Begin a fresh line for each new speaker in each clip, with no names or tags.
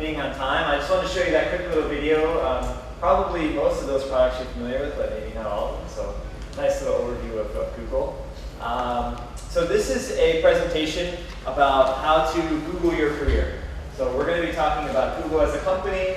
being on time. I just wanted to show you that quick little video. Probably most of those products you're familiar with, but maybe not all of them. So nice little overview of Google. So this is a presentation about how to Google your career. So we're going to be talking about Google as a company,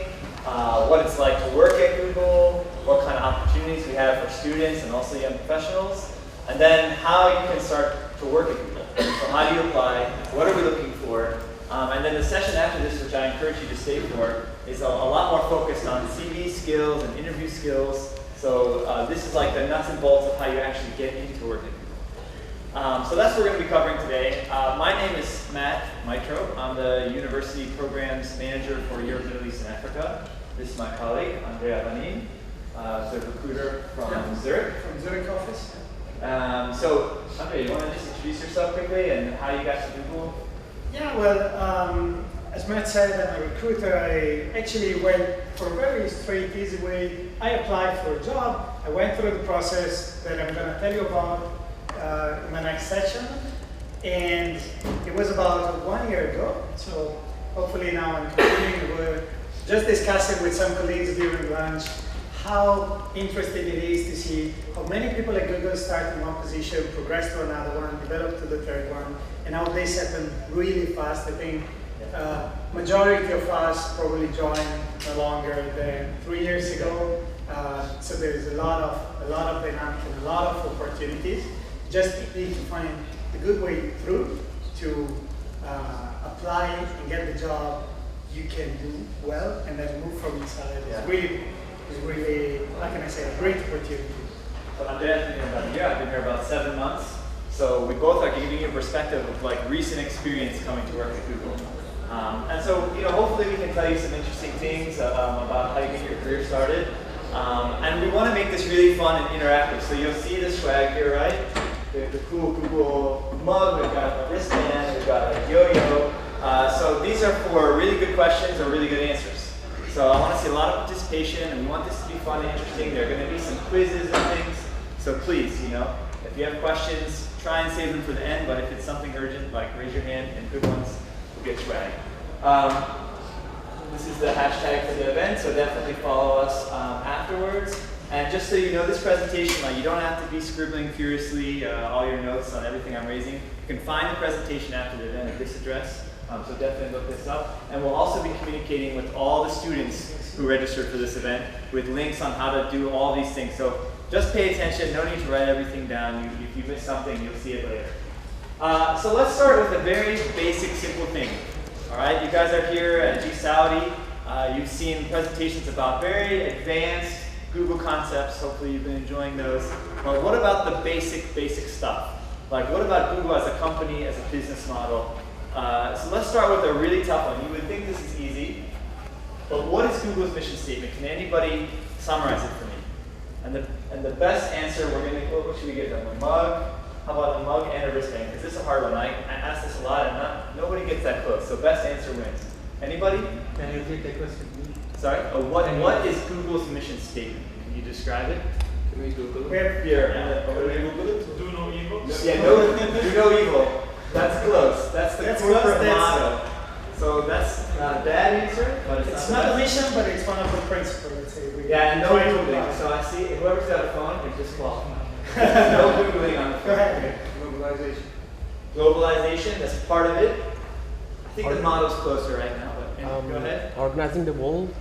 what it's like to work at Google, what kind of opportunities we have for students and also young professionals, and then how you can start to work at Google. So how do you apply? What are we looking for? And then the session after this, which I encourage you to stay for, is a lot more focused on CV skills and interview skills. So this is like the nuts and bolts of how you actually get into work at Google. So that's what we're going to be covering today. My name is Matt Mitro. I'm the University Programs Manager for Europe, Middle East, and Africa. This is my colleague, Andrea Vanin, the recruiter from Zurich.
From Zurich office.
So, Andrea, you want to just introduce yourself quickly and how you got to Google?
Yeah, well, as Matt said, I'm a recruiter. I actually went for a very straight, easy way. I applied for a job. I went through the process that I'm going to tell you about in my next session. And it was about 1 year ago. So hopefully now I'm continuing. We're just discussing with some colleagues during lunch how interesting it is to see how many people at Google start in one position, progress to another one, develop to the third one, and how this happened really fast. I think majority of us probably joined no longer than 3 years ago. So there's a lot of dynamic and a lot of opportunities. Just need to find a good way through to apply and get the job you can do well, and then move from inside. It's really, how can I say, a great opportunity.
So Andrea's been here about a year. I've been here about 7 months. So we both are giving you a perspective of like recent experience coming to work at Google. And so, hopefully we can tell you some interesting things about how you get your career started. And we want to make this really fun and interactive. So you'll see the swag here, right? The cool Google mug, we've got a wristband, we've got a yo-yo. So these are for really good questions or really good answers. So I want to see a lot of participation, and we want this to be fun and interesting. There are going to be some quizzes and things. So please, if you have questions, try and save them for the end. But if it's something urgent, like raise your hand, and good ones will get swag. This is the hashtag for the event, so definitely follow us afterwards. And just so you know, this presentation, you don't have to be scribbling furiously all your notes on everything I'm raising. You can find the presentation after the event at this address. So definitely look this up. And we'll also be communicating with all the students who registered for this event with links on how to do all these things. So just pay attention. No need to write everything down. If you miss something, you'll see it later. So let's start with a very basic, simple thing. All right, you guys are here at G Saudi. You've seen presentations about very advanced Google concepts. Hopefully you've been enjoying those. But what about the basic stuff? Like what about Google as a company, as a business model? So let's start with a really tough one. You would think this is easy, but what is Google's mission statement? Can anybody summarize it for me? And the best answer, what should we get them? A mug? How about a mug and a wristband? Because this is a hard one. I ask this a lot, and nobody gets that close. So best answer wins. Anybody?
Can you repeat the question?
Sorry? What is Google's mission statement? Can you describe it?
Can we Google it?
Here.
Can we Google it?
Do no evil.
Yeah, do no evil. That's close. That's the corporate motto. So that's not a bad answer, but
it's not a mission, but it's one of the principles. Let's say.
And no Googling. So I see whoever's got a phone can just call. No Googling on the phone.
Go ahead.
Globalization.
Globalization, that's part of it. I think the motto's closer right now, but go ahead.
Organizing the world.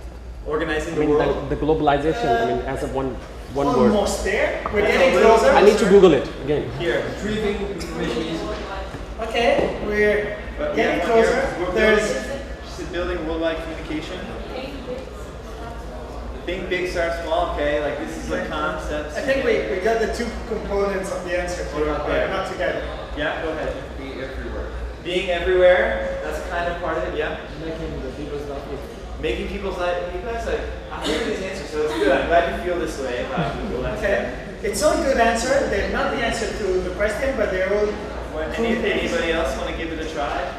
Organizing the world.
The globalization, as a one word.
Almost there. We're getting closer.
I need to Google it again.
Here.
Retrieving information easily.
Okay, we're getting closer. There's
building worldwide communication. Think big, start small. Okay, like this is the concept.
I think we got the two components of the answer.
What about there?
Not together.
Yeah, go ahead.
Being everywhere.
Being everywhere. That's kind of part of it. Yeah.
Making the people's life easy.
Making people's life. You guys I'm hearing these answers, so it's good. I'm glad you feel this way about Google.
Okay. It's all good answer. They're not the answer to the question, but they're all.
Anybody else want to give it a try?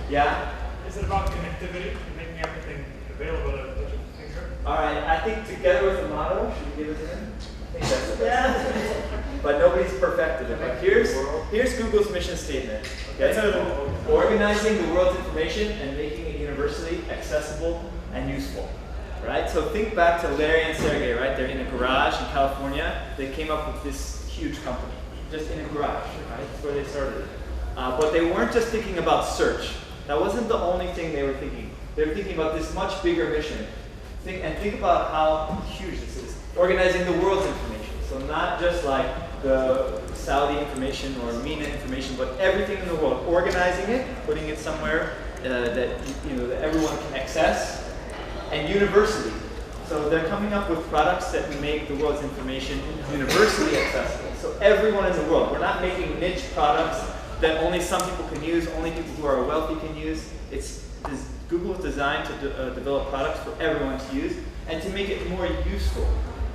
Yeah?
Is it about connectivity and making everything available at a touch of the finger?
All right, I think together with the motto, should we give it to him? I think that's the best. But nobody's perfected it. But here's Google's mission statement. Okay? Organizing the world's information and making it universal. universally accessible and useful. Right? So think back to Larry and Sergey, right? They're in a garage in California. They came up with this huge company, just in a garage, right? That's where they started. But they weren't just thinking about search. That wasn't the only thing they were thinking. They were thinking about this much bigger mission. Think about how huge this is. Organizing the world's information. So not just like the Saudi information or MENA information, but everything in the world. Organizing it, putting it somewhere that everyone can access, and universally. So they're coming up with products that make the world's information universally accessible. So everyone in the world. We're not making niche products that only some people can use, only people who are wealthy can use. Google is designed to develop products for everyone to use and to make it more useful.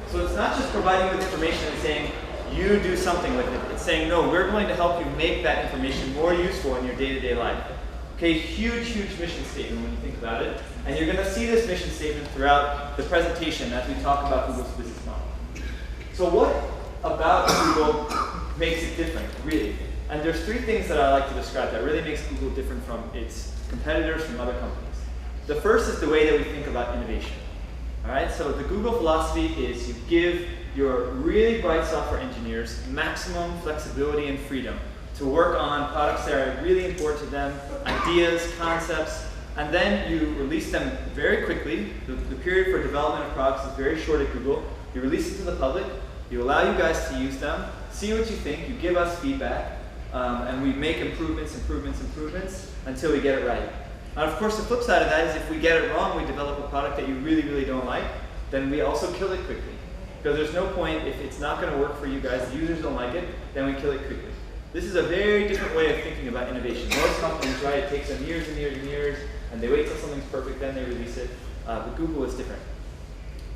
So it's not just providing you with information and saying, you do something with it. It's saying, no, we're going to help you make that information more useful in your day-to-day life. Okay, huge, huge mission statement when you think about it. And you're going to see this mission statement throughout the presentation as we talk about Google's business model. So what about Google makes it different, really? And there's three things that I like to describe that really makes Google different from its competitors, from other companies. The first is the way that we think about innovation. All right, so the Google philosophy is you give your really bright software engineers maximum flexibility and freedom to work on products that are really important to them, ideas, concepts, and then you release them very quickly. The period for development of products is very short at Google. You release it to the public, you allow you guys to use them, see what you think, you give us feedback, and we make improvements until we get it right. And of course, the flip side of that is if we get it wrong, we develop a product that you really, really don't like, then we also kill it quickly. Because there's no point, if it's not going to work for you guys, the users don't like it, then we kill it quickly. This is a very different way of thinking about innovation. Most companies, right, it takes them years and years and years, and they wait till something's perfect, then they release it. But Google is different.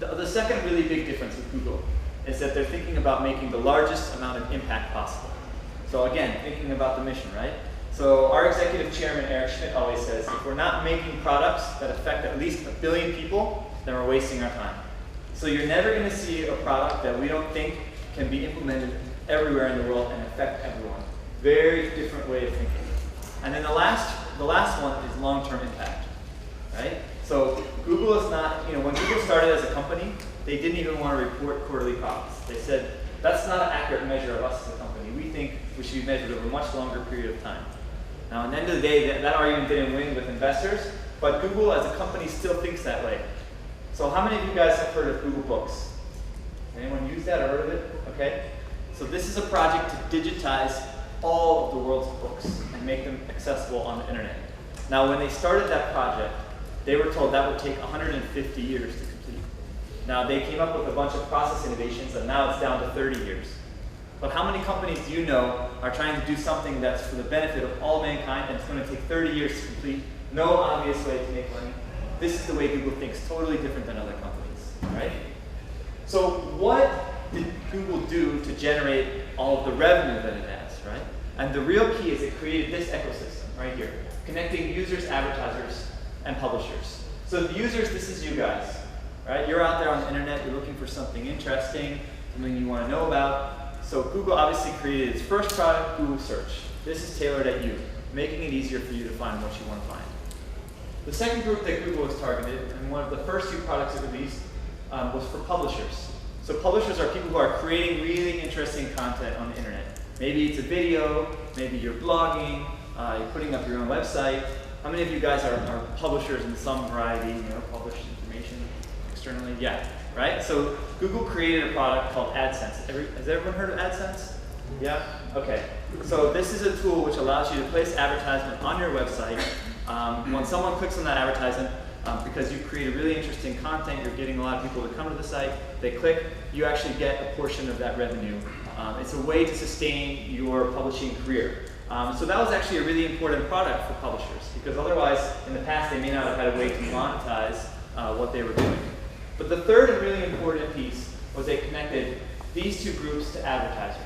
The second really big difference with Google is that they're thinking about making the largest amount of impact possible. So again, thinking about the mission, right? So our executive chairman, Eric Schmidt, always says, if we're not making products that affect at least 1 billion people, then we're wasting our time. So you're never going to see a product that we don't think can be implemented everywhere in the world and affect everyone. Very different way of thinking. And then the last one is long-term impact, right? So Google is not, when Google started as a company, they didn't even want to report quarterly profits. They said, that's not an accurate measure of us as a company. We think we should be measured over a much longer period of time. Now, at the end of the day, that argument didn't win with investors, but Google as a company still thinks that way. So how many of you guys have heard of Google Books? Anyone use that or heard of it? Okay. So this is a project to digitize all of the world's books and make them accessible on the internet. Now, when they started that project, they were told that would take 150 years to complete. Now, they came up with a bunch of process innovations, and now it's down to 30 years. But how many companies do you know are trying to do something that's for the benefit of all mankind and it's going to take 30 years to complete? No obvious way to make money. This is the way Google thinks, totally different than other companies, right? So what did Google do to generate all of the revenue that it has, right? And the real key is it created this ecosystem right here, connecting users, advertisers, and publishers. So the users, this is you guys, right? You're out there on the internet, you're looking for something interesting, something you want to know about. So Google obviously created its first product, Google Search. This is tailored at you, making it easier for you to find what you want to find. The second group that Google has targeted, and one of the first few products it released, was for publishers. So publishers are people who are creating really interesting content on the internet. Maybe it's a video, maybe you're blogging, you're putting up your own website. How many of you guys are publishers in some variety, publish information externally? Yeah, right? So Google created a product called AdSense. Has everyone heard of AdSense? Yeah? Okay. So this is a tool which allows you to place advertisement on your website. When someone clicks on that advertisement, because you create a really interesting content, you're getting a lot of people to come to the site, they click, you actually get a portion of that revenue. It's a way to sustain your publishing career. So that was actually a really important product for publishers, because otherwise, in the past, they may not have had a way to monetize what they were doing. But the third and really important piece was they connected these two groups to advertisers.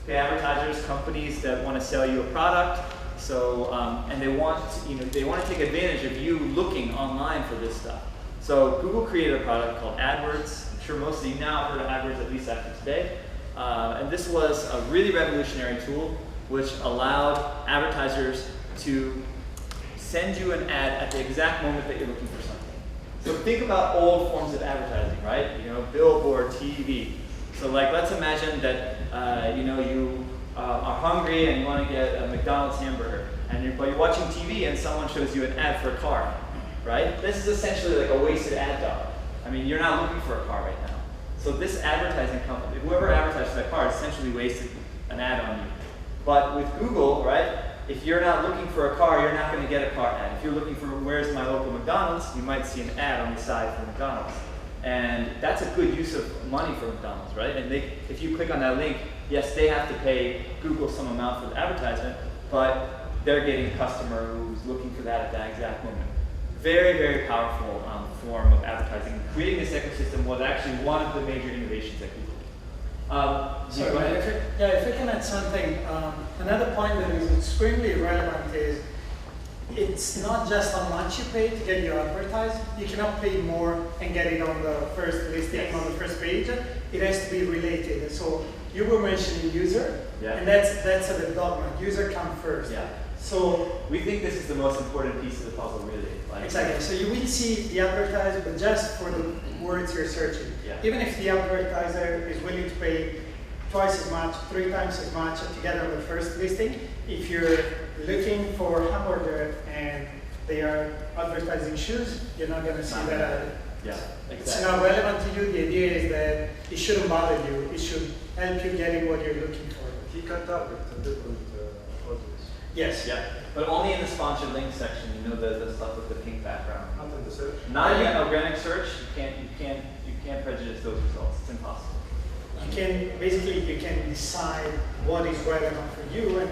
Okay, advertisers, companies that want to sell you a product, so and they want to take advantage of you looking online for this stuff. So Google created a product called AdWords. I'm sure most of you now have heard of AdWords, at least after today. And this was a really revolutionary tool which allowed advertisers to send you an ad at the exact moment that you're looking for something. So think about old forms of advertising, right? You know, billboard, TV. So like, let's imagine that you know, you are hungry and you want to get a McDonald's hamburger, and but you're watching TV and someone shows you an ad for a car, right? This is essentially like a wasted ad dollar. I mean, you're not looking for a car right now. So this advertising company, whoever advertised that car, essentially wasted an ad on you. But with Google, right, if you're not looking for a car, you're not going to get a car ad. If you're looking for where's my local McDonald's, you might see an ad on the side for McDonald's. And that's a good use of money for McDonald's, right? And if you click on that link, yes, they have to pay Google some amount for the advertisement, but they're getting a customer who's looking for that at that exact moment. Very, very powerful form of advertising. Creating this ecosystem was actually one of the major innovations at Google.
Sorry,
go ahead.
if I can add something, another point that is extremely relevant is it's not just how much you pay to get your advertised. You cannot pay more and get it on the first listing,
Yes.
on the first page. It has to be related. So you were mentioning user,
Yeah.
and that's a dogma. User come first.
Yeah.
So
We think this is the most important piece of the puzzle, really. Like,
exactly. So you will see the advertiser, but just for the words you're searching.
Yeah.
Even if the advertiser is willing to pay twice as much, 3 times as much to get on the first listing, if you're looking for hamburger and they are advertising shoes, you're not going to see that ad.
Yeah,
It's
exactly.
not relevant to you. The idea is that it shouldn't bother you. It should help you getting what you're looking for.
He can target a different audience.
Yes.
Yeah, but only in the sponsored link section. You know, the stuff with the pink background.
Not in the search.
Not in organic search. You can't prejudice those results. It's impossible.
You can decide what is relevant for you, and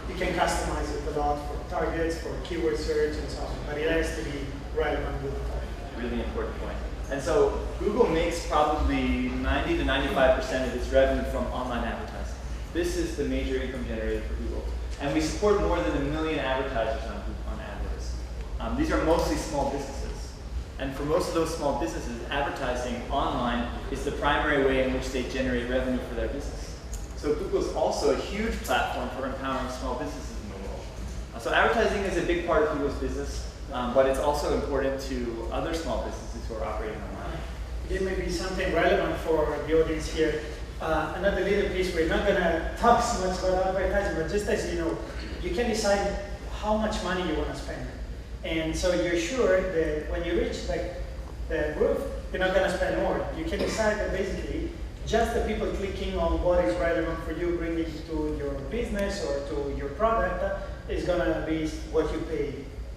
you can customize it a lot for targets, for keyword search, and so on. But it has to be relevant with the target.
Really important point. And so Google makes probably 90 to 95% of its revenue from online advertising. This is the major income generator for Google. And we support more than 1 million advertisers on AdWords. These are mostly small businesses. And for most of those small businesses, advertising online is the primary way in which they generate revenue for their business. So Google is also a huge platform for empowering small businesses in the world. So advertising is a big part of Google's business, but it's also important to other small businesses who are operating online.
It may be something relevant for the audience here. Another little piece, we're not going to talk so much about advertising, but just as you know, you can decide how much money you want to spend. And so you're sure that when you reach the roof, you're not going to spend more. You can decide that basically just the people clicking on what is relevant for you, bringing it to your business or to your product is going to be what you pay.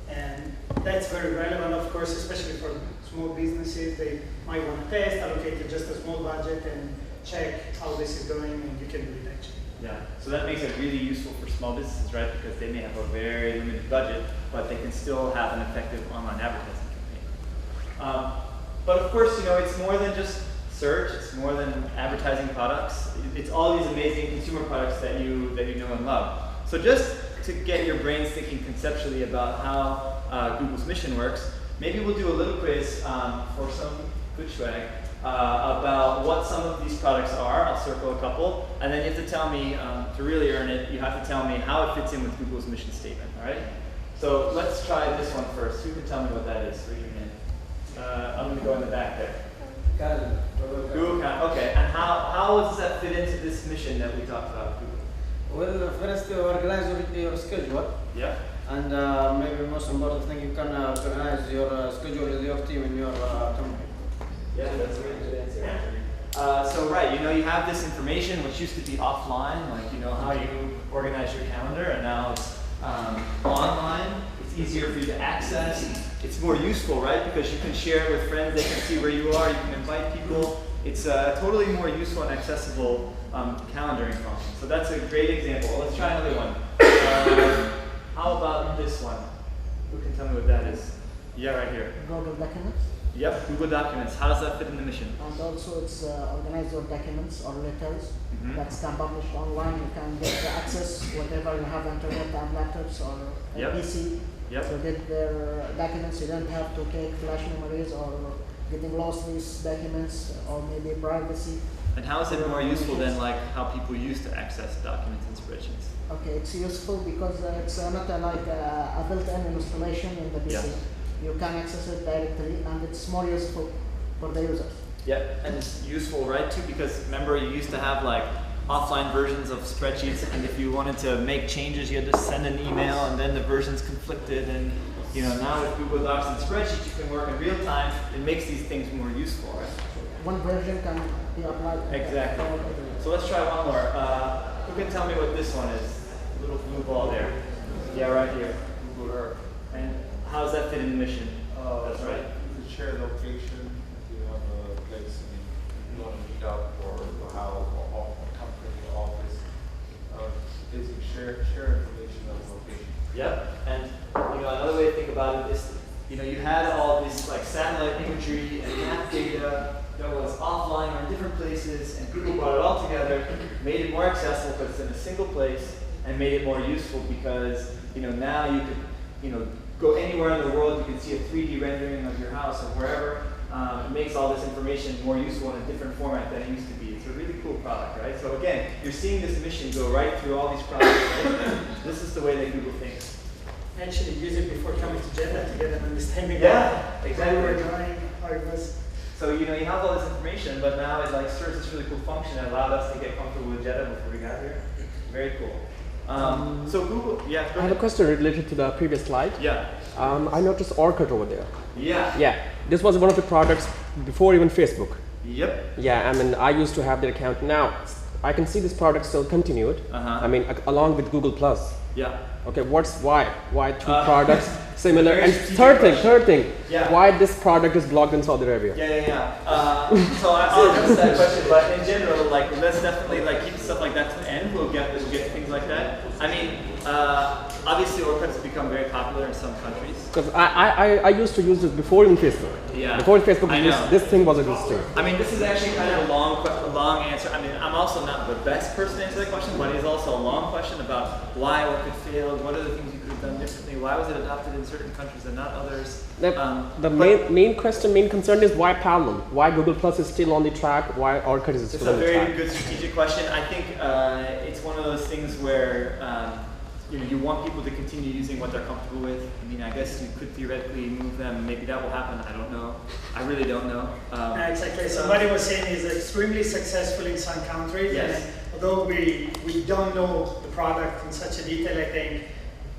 And that's very relevant, of course, especially for small businesses. They might want to test, allocate just a small budget and check how this is going, and you can do it actually.
Yeah, so that makes it really useful for small businesses, right? Because they may have a very limited budget, but they can still have an effective online advertising campaign. But of course, you know, it's more than just search. It's more than advertising products. It's all these amazing consumer products that you know and love. So just to get your brains thinking conceptually about how Google's mission works, maybe we'll do a little quiz for some good swag about what some of these products are. I'll circle a couple, and then you have to tell me, to really earn it, you have to tell me how it fits in with Google's mission statement, all right? So let's try this one first. Who can tell me what that is? Raise your hand. I'm going to go in the back there. Google Calendar. Okay, and how does that fit into this mission that we talked about with Google?
Well, first you organize your schedule,
Yeah.
and maybe most important thing, you can organize your schedule with your team in your company.
Yeah, that's a really good answer. So right, you know, you have this information which used to be offline, like you know how you organize your calendar, and now it's online. It's easier for you to access. It's more useful, right? Because you can share it with friends. They can see where you are. You can invite people. It's a totally more useful and accessible calendaring function. So that's a great example. Let's try another one. How about this one? Who can tell me what that is? Yeah, right here.
Google Documents,
Yep, Google Documents. How does that fit in the mission?
and also it's organize your documents or letters
Mhm.
that can publish online. You can get the access whatever you have internet and laptops or a
Yep.
PC
Yep.
to get their documents. You don't have to take flash memories or getting lost in these documents or maybe privacy.
And how is it more useful than like how people used to access documents and spreadsheets?
Okay, it's useful because it's not like a built-in installation in the PC.
Yeah.
You can access it directly, and it's more useful for the users.
Yep, and it's useful, right, too, because remember you used to have like offline versions of spreadsheets, and if you wanted to make changes, you had to send an email, and then the versions conflicted, and you know, now with Google Docs and spreadsheets, you can work in real time. It makes these things more useful, right?
One version can be applied.
Exactly. So let's try one more. Who can tell me what this one is? The little blue ball there. Yeah, right here. Google Earth. And how does that fit in the mission? That's right.
The shared location, if you have a place and you want to meet up or how or company office, basically share information of location.
Yep. And you know, another way to think about it is, you know, you had all this like satellite imagery and map data that was offline or in different places, and people brought it all together, made it more accessible because it's in a single place, and made it more useful because, you know, now you could, you know, go anywhere in the world, you can see a 3D rendering of your house or wherever. It makes all this information more useful in a different format than it used to be. It's a really cool product, right? So again, you're seeing this mission go right through all these products, right? This is the way that Google thinks.
Actually use it before coming to Jeddah to get an understanding
Yeah,
of
exactly.
where we're going, how it was.
So, you know, you have all this information, but now it like serves this really cool function that allowed us to get comfortable with Jeddah before we got here. Very cool. So Google, yeah.
I have a question related to the previous slide.
Yeah.
I noticed Orchid over there.
Yeah.
Yeah, this was one of the products before even Facebook.
Yep.
Yeah, I mean, I used to have their account. Now, I can see this product still continued. I mean, along with Google Plus.
Yeah.
Okay, why two products similar?
very
And
strategic
third thing,
Yeah.
why this product is blocked in Saudi Arabia?
Yeah. So I'll address that question, but in general, like, let's definitely like keep stuff like that to the end. We'll get things like that. I mean, obviously Orchid's become very popular in some countries.
Because I used to use this before in Facebook.
Yeah.
Before Facebook,
I know.
this thing was existing.
I mean, this is actually kind of a long answer. I mean, I'm also not the best person to answer that question, but it is also a long question about why Orchid failed, what are the things you could have done differently, why was it adopted in certain countries and not others.
The main concern is why parallel? Why Google Plus is still on the track? Why Orchid is
It's
still
a
on the track?
very good strategic question. I think it's one of those things where you know, you want people to continue using what they're comfortable with. I mean, I guess you could theoretically move them. Maybe that will happen. I don't know. I really don't know.
Exactly. Somebody was saying he's extremely successful in some countries.
Yes.
And although we don't know the product in such a detail, I think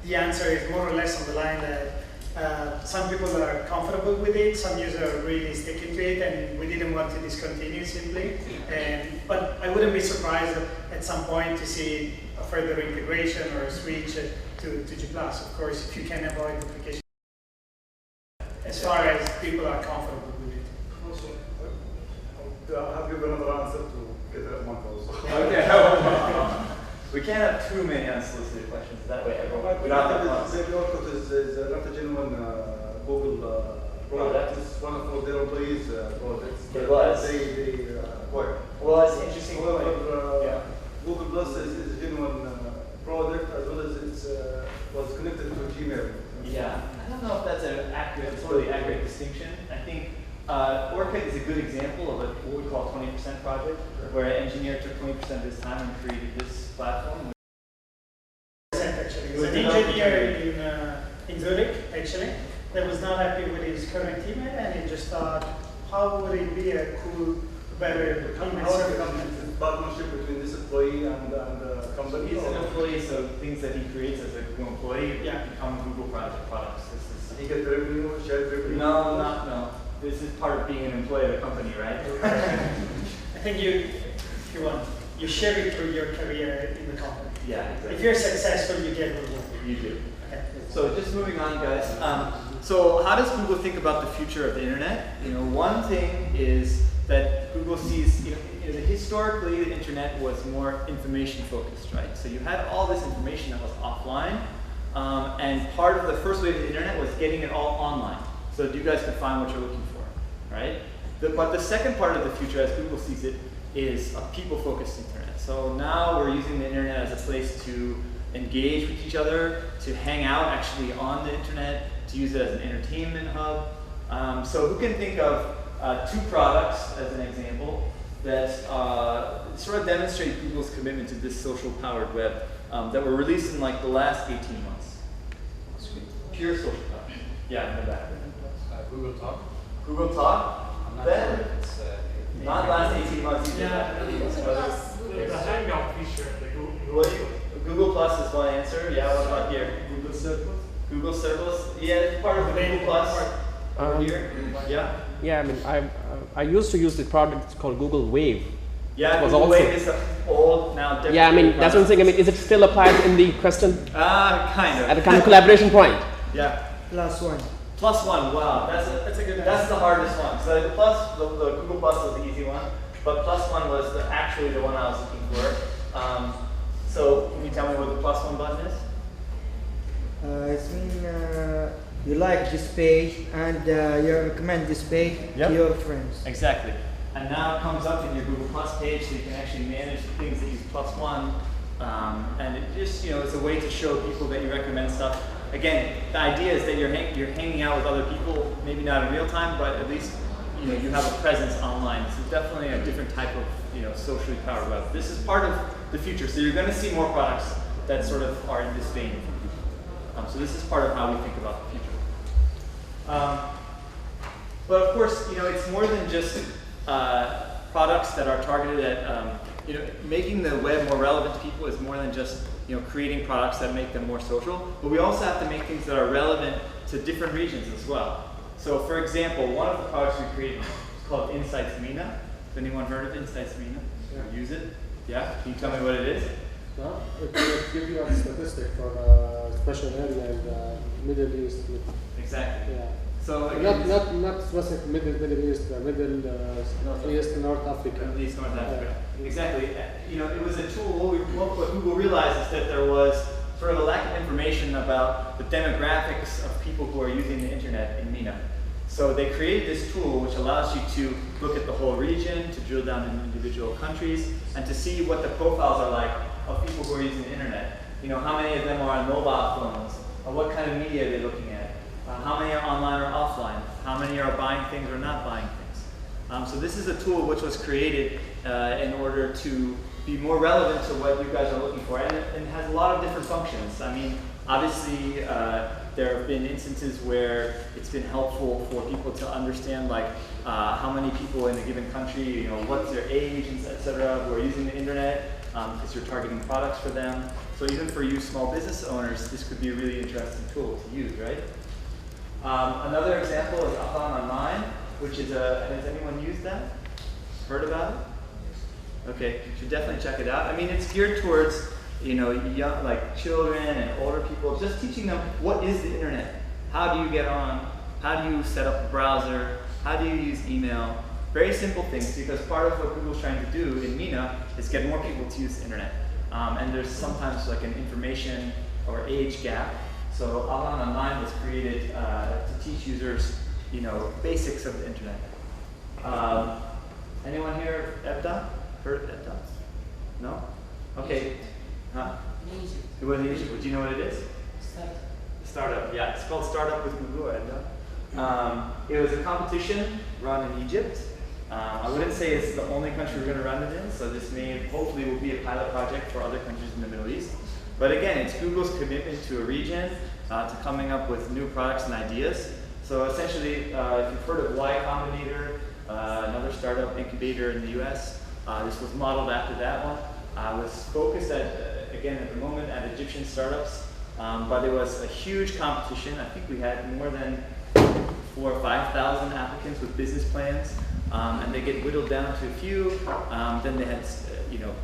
the answer is more or less on the line that some people are comfortable with it, some users are really sticking to it, and we didn't want to discontinue simply. But I wouldn't be surprised at some point to see a further integration or a switch to G+. Of course, if you can avoid duplication, as far as people are comfortable with it.
Also, I'll give another answer to get that one also.
Okay. We can't have too many unsolicited questions. That way everyone without that one.
The Orchid is not a genuine Google product. It's one of their employees' products.
It was.
They work.
Well, it's interesting.
However, Google Plus is a genuine product, as well as it was connected to Gmail.
Yeah, I don't know if that's an accurate, totally accurate distinction. I think Orchid is a good example of what we call a 20% project, where an engineer took 20% of his time and created this platform.
Actually, it was an engineer in Zurich, actually, that was not happy with his current teammate, and he just thought, how would it be a cool, better teammate service?
Partnership between this employee and the company.
He's an employee, so things that he creates as a Google employee
Yeah.
become Google products. This
He gets revenue, shared revenue.
no. This is part of being an employee of the company, right?
I think if you want, you share it through your career in the company.
Yeah, exactly.
If you're successful, you get rewarded.
You do.
Okay.
So just moving on, guys. So how does Google think about the future of the internet? You know, one thing is that Google sees, historically the internet was more information focused, right? So you had all this information that was offline, and part of the first wave of the internet was getting it all online, so that you guys could find what you're looking for, right? But the second part of the future, as Google sees it, is a people-focused internet. So now we're using the internet as a place to engage with each other, to hang out actually on the internet, to use it as an entertainment hub. So who can think of 2 products as an example that sort of demonstrate Google's commitment to this social-powered web that were released in like the last 18 months. Pure social power. Yeah, in the back.
Google Talk.
Google Talk.
I'm not
Then,
sure if it's
not last 18 months either.
The Hangout feature, the
Google Plus is one answer. Yeah, what about here?
Google Circle.
Google Circles. Yeah, it's part of the Google Plus. Here. Yeah.
Yeah, I mean, I used to use the product called Google Wave.
Yeah,
was
Google
also-
Wave is old now. Different
Yeah, I mean, that's what I'm saying. I mean, is it still applied in the question
Kind of.
at the kind of collaboration point?
Yeah.
+1.
+1. Wow, that's a good. That's the hardest one. So the plus, the Google Plus was the easy one, but +1 was actually the one I was looking for. So can you tell me what the +1 button is?
It's mean you like this page and you recommend this page
Yep.
to your friends.
Exactly. And now it comes up in your Google Plus page, so you can actually manage the things that use +1. And it just, it's a way to show people that you recommend stuff. Again, the idea is that you're hanging out with other people, maybe not in real time, but at least you have a presence online. This is definitely a different type of socially powered web. This is part of the future, so you're going to see more products that sort of are in this vein. So this is part of how we think about the future. But of course, it's more than just products that are targeted at, making the web more relevant to people is more than just creating products that make them more social, but we also have to make things that are relevant to different regions as well. So for example, one of the products we created is called Insights MENA. Has anyone heard of Insights MENA? Or use it? Yeah? Can you tell me what it is?
It will give you a statistic for special area in the Middle East.
Exactly.
Yeah.
So
Not specific Middle East, Middle East, North Africa.
Middle East, North Africa. Exactly. It was a tool. What Google realized is that there was sort of a lack of information about the demographics of people who are using the internet in MENA. So they created this tool which allows you to look at the whole region, to drill down in individual countries, and to see what the profiles are like of people who are using the internet. How many of them are on mobile phones, or what kind of media are they looking at? How many are online or offline? How many are buying things or not buying things? So this is a tool which was created in order to be more relevant to what you guys are looking for, and it has a lot of different functions. I mean, obviously, there have been instances where it's been helpful for people to understand, like, how many people in a given country, what's their age, etc., who are using the internet, because you're targeting products for them. So even for you small business owners, this could be a really interesting tool to use, right? Another example is Online, which is has anyone used that? Heard about it? Okay, you should definitely check it out. I mean, it's geared towards, young, like children and older people, just teaching them what is the internet, how do you get on, how do you set up a browser, how do you use email, very simple things, because part of what Google's trying to do in MENA is get more people to use the internet. And there's sometimes like an information or age gap. So Online was created to teach users, basics of the internet. Anyone here EBDA? Heard of EBDA? No? Okay. Huh? It wasn't Egypt. But do you know what it is? Startup. Yeah, it's called Startup with Google or EBDA. It was a competition run in Egypt. I wouldn't say it's the only country we're going to run it in, so this hopefully will be a pilot project for other countries in the Middle East. But again, it's Google's commitment to a region, to coming up with new products and ideas. So essentially, if you've heard of Y Combinator, another startup incubator in the US, this was modeled after that one. It was focused again at the moment at Egyptian startups, but it was a huge competition. I think we had more than 4,000 or 5,000 applicants with business plans, and they get whittled down to a few. Then they had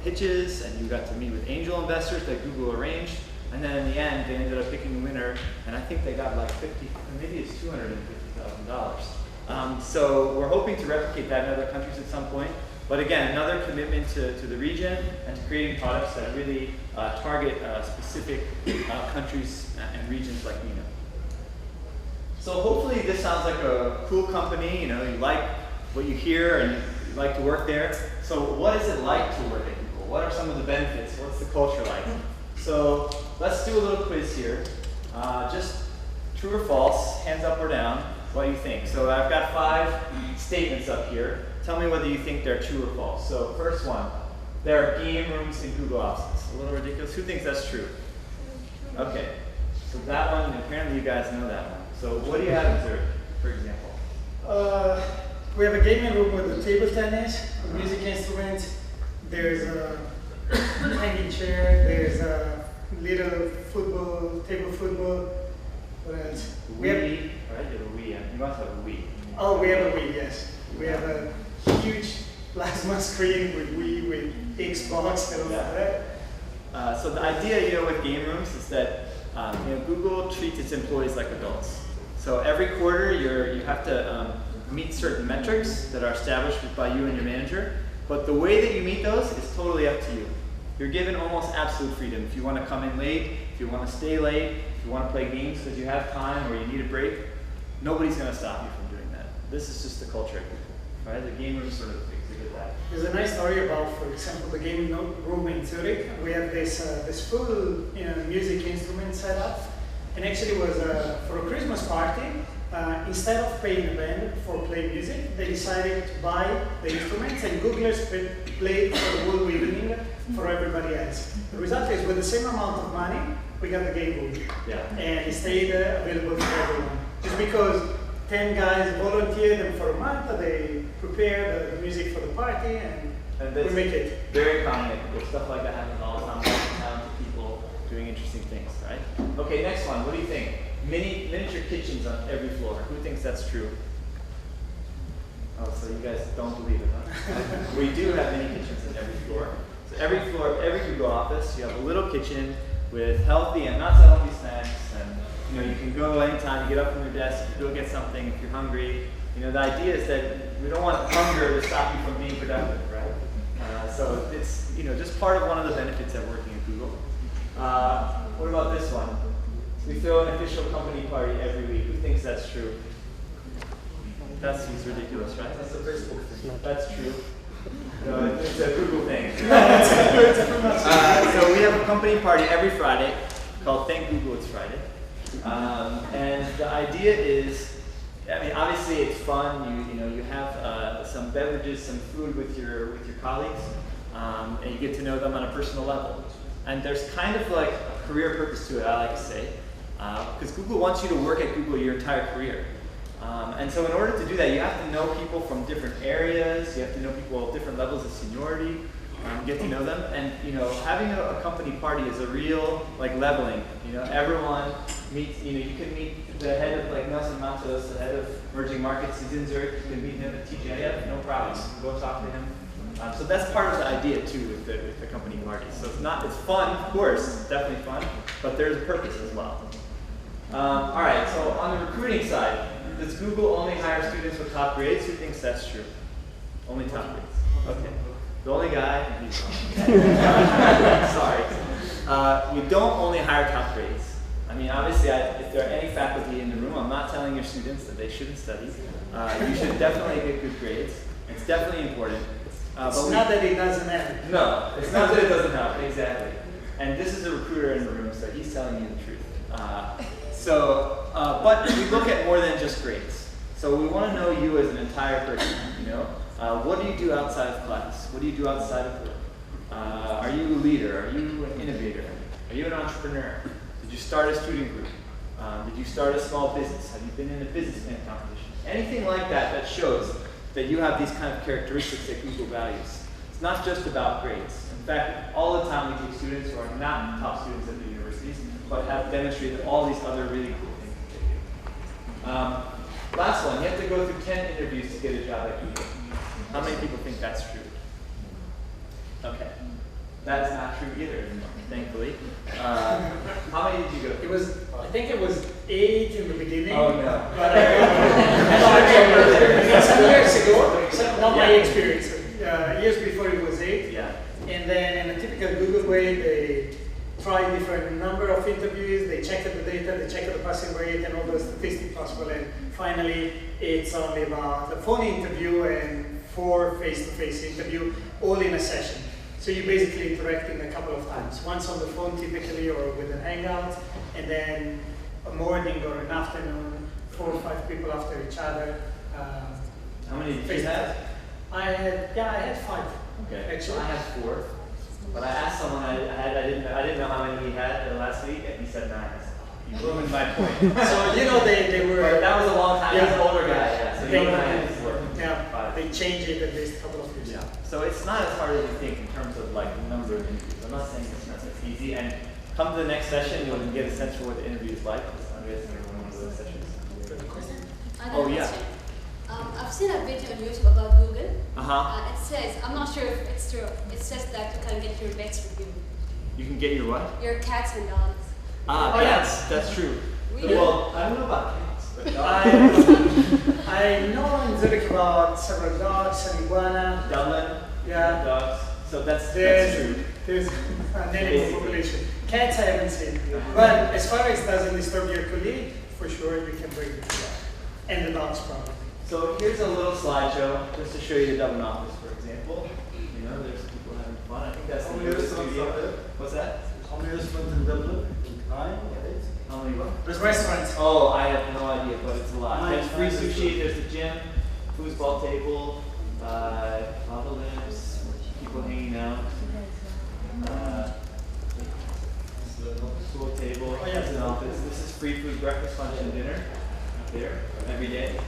pitches, and you got to meet with angel investors that Google arranged. And then in the end, they ended up picking a winner, and I think they got like maybe it's $250,000. So we're hoping to replicate that in other countries at some point. But again, another commitment to the region and to creating products that really target specific countries and regions like MENA. So hopefully this sounds like a cool company. You like what you hear and you like to work there. So what is it like to work at Google? What are some of the benefits? What's the culture like? So let's do a little quiz here. Just true or false, hands up or down, what do you think? So I've got 5 statements up here. Tell me whether you think they're true or false. So first one, there are game rooms in Google offices. A little ridiculous. Who thinks that's true? Okay. So that one, apparently you guys know that one. So what do you have in Zurich, for example?
We have a gaming room with a table tennis, a music instrument. There's a hanging chair. There's a little football, table football. What else?
We have, right? You have a Wii. You must have a Wii.
Oh, we have a Wii. Yes, we have a huge plasma screen with Wii, with Xbox, and all that.
So the idea, with game rooms is that Google treats its employees like adults. So every quarter, you have to meet certain metrics that are established by you and your manager. But the way that you meet those is totally up to you. You're given almost absolute freedom. If you want to come in late, if you want to stay late, if you want to play games because you have time or you need a break, nobody's going to stop you from doing that. This is just the culture, right? The game room sort of exhibit that.
There's a nice story about, for example, the game room in Zurich. We have this full music instrument set up, and actually it was for a Christmas party. Instead of paying a band for playing music, they decided to buy the instruments, and Googlers played for the whole evening for everybody else. The result is, with the same amount of money, we got the game room, and it stayed available for everyone. Just because 10 guys volunteered, and for a month they prepared the music for the party, and we make it.
Very common. Stuff like that happens all the time. Lots of talented people doing interesting things, right? Okay, next one. What do you think? Miniature kitchens on every floor. Who thinks that's true? Oh, so you guys don't believe it, huh? We do have mini kitchens on every floor. So every floor of every Google office, you have a little kitchen with healthy and not so healthy snacks, and you can go anytime you get up from your desk, you can go get something if you're hungry. The idea is that we don't want hunger to stop you from being productive, right? So it's just part of one of the benefits of working at Google. What about this one? We throw an official company party every week. Who thinks that's true? That seems ridiculous, right? That's a Facebook thing. That's true. No, it's a Google thing. So we have a company party every Friday called Thank Google It's Friday. And the idea is, obviously it's fun. You have some beverages, some food with your colleagues, and you get to know them on a personal level. And there's kind of like a career purpose to it, I like to say. Because Google wants you to work at Google your entire career. And so in order to do that, you have to know people from different areas, you have to know people at different levels of seniority, get to know them, and having a company party is a real leveling. Everyone meets, you can meet the head of Nelson Matos, the head of emerging markets, he's in Zurich, you can meet him at TGIF, no problem, you can go talk to him. So that's part of the idea too with the company party. So it's fun, of course, it's definitely fun, but there's a purpose as well. All right, so on the recruiting side, does Google only hire students with top grades? Who thinks that's true? Only top grades. Okay. The only guy, sorry. We don't only hire top grades. Obviously, if there are any faculty in the room, I'm not telling your students that they shouldn't study. You should definitely get good grades. It's definitely important.
It's not that it doesn't help.
No, it's not that it doesn't help, exactly. And this is a recruiter in the room, so he's telling you the truth. But we look at more than just grades. So we want to know you as an entire person, What do you do outside of class? What do you do outside of work? Are you a leader? Are you an innovator? Are you an entrepreneur? Did you start a student group? Did you start a small business? Have you been in a business plan competition? Anything like that shows that you have these kind of characteristics that Google values. It's not just about grades. In fact, all the time we take students who are not top students at the universities, but have demonstrated all these other really cool things that they do. Last one, you have to go through 10 interviews to get a job at Google. How many people think that's true? Okay. That's not true either, thankfully. How many did you go through?
I think it was 8 in the beginning.
Oh no.
But some years ago, not my experience. Years before it was 8.
Yeah.
And then in a typical Google way, they try different number of interviews, they check the data, they check the passing rate and all the statistics possible, and finally it's only about a phone interview and 4 face-to-face interview, all in a session. So you're basically interacting a couple of times, once on the phone typically or with an hangout, and then a morning or an afternoon, 4 or 5 people after each other.
How many did you have?
I had 5.
Okay.
Actually.
I had 4. But I asked someone I didn't know how many he had last week, and he said 9. You ruined my point.
So you know they were.
But that was a long time. He was an older guy. Yeah. So
They,
you and I had 4.
yeah, they changed it at least a couple of years.
Yeah. So it's not as hard as you think in terms of like the number of interviews. I'm not saying it's not so easy. And come to the next session, you'll get a sense for what the interview is like. Because Andrea's going to run one of those sessions.
Oh yeah. I've seen a video on YouTube about Google. It says, I'm not sure if it's true. It says that you can get your pets reviewed.
You can get your what?
Your cats and dogs.
That's true.
Really?
Well, I don't know about cats, but
I know in Zurich about several dogs, an iguana.
Dublin,
Yeah.
dogs. So that's true.
There's an animal population. Cats I haven't seen. But as far as doesn't disturb your colleague, for sure you can bring the dog. And the dogs probably.
So here's a little slideshow just to show you the Dublin office, for example. You know, there's people having fun. I think that's the newest studio. What's that?
How many restaurants in Dublin? 9 or 8?
How many what?
There's restaurants.
Oh, I have no idea, but it's a lot.
9,
There's free
9
sushi, there's the gym, foosball table, lava lamps, people hanging out. Pool table, there's an office. This is free food, breakfast, lunch, and dinner. Up there, every day.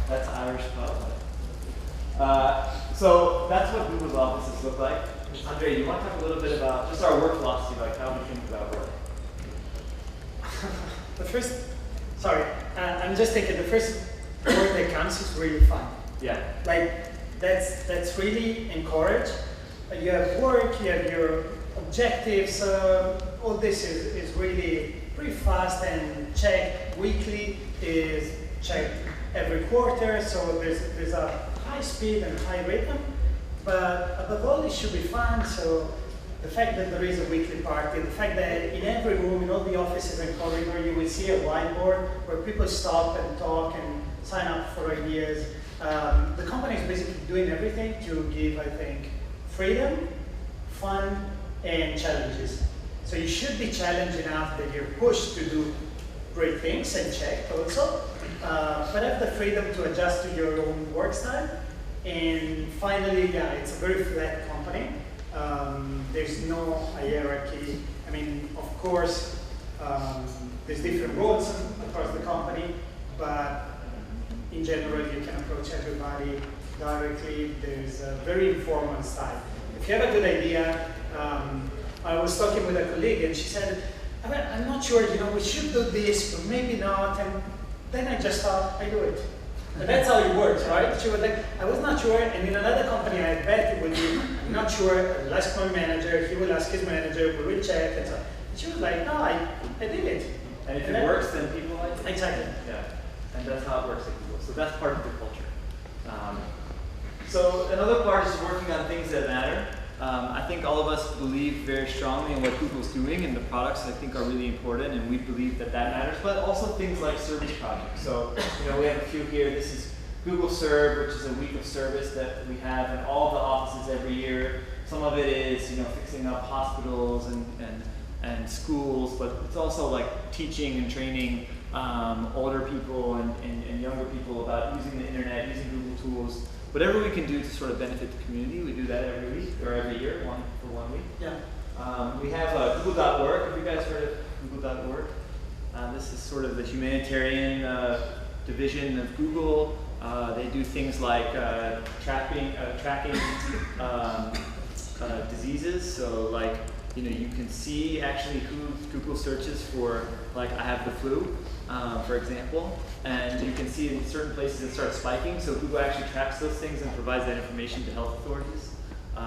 That's Irish pub. So that's what Google's offices look like. Andre, you want to talk a little bit about just our work philosophy, like how we think about work?
I'm just thinking the first word that comes is really fun.
Yeah.
Like that's really encouraged. You have work, you have your objectives. All this is really pretty fast and checked weekly, is checked every quarter. So there's a high speed and high rhythm. But above all, it should be fun. So the fact that there is a weekly party, the fact that in every room, in all the offices and corridor, you will see a whiteboard where people stop and talk and sign up for ideas. The company is basically doing everything to give, I think, freedom, fun, and challenges. So you should be challenged enough that you're pushed to do great things and checked also, but have the freedom to adjust to your own work style. And finally, yeah, it's a very flat company. There's no hierarchy. I mean, of course, there's different roles across the company, but in general, you can approach everybody directly. There's a very informal style. If you have a good idea, I was talking with a colleague and she said, I'm not sure, we should do this, but maybe not. And then I just thought, I do it. And that's how it works, right? She was like, I was not sure, and in another company, I bet it would be, I'm not sure, I'll ask my manager, he will ask his manager, we will check, and so. And she was like, no, I did it.
And if it works, then people like it.
Exactly.
Yeah, and that's how it works at Google. So that's part of the culture. So another part is working on things that matter. I think all of us believe very strongly in what Google's doing, and the products I think are really important, and we believe that matters, but also things like service projects. So, we have a few here. This is Google Serve, which is a week of service that we have in all the offices every year. Some of it is, fixing up hospitals and schools, but it's also like teaching and training older people and younger people about using the internet, using Google tools. Whatever we can do to sort of benefit the community, we do that every week or every year, for 1 week.
Yeah.
We have Google.org. Have you guys heard of Google.org? This is sort of the humanitarian division of Google. They do things like tracking diseases. So like, you can see actually who Google searches for, like I have the flu, for example, and you can see in certain places it starts spiking. So Google actually tracks those things and provides that information to health authorities.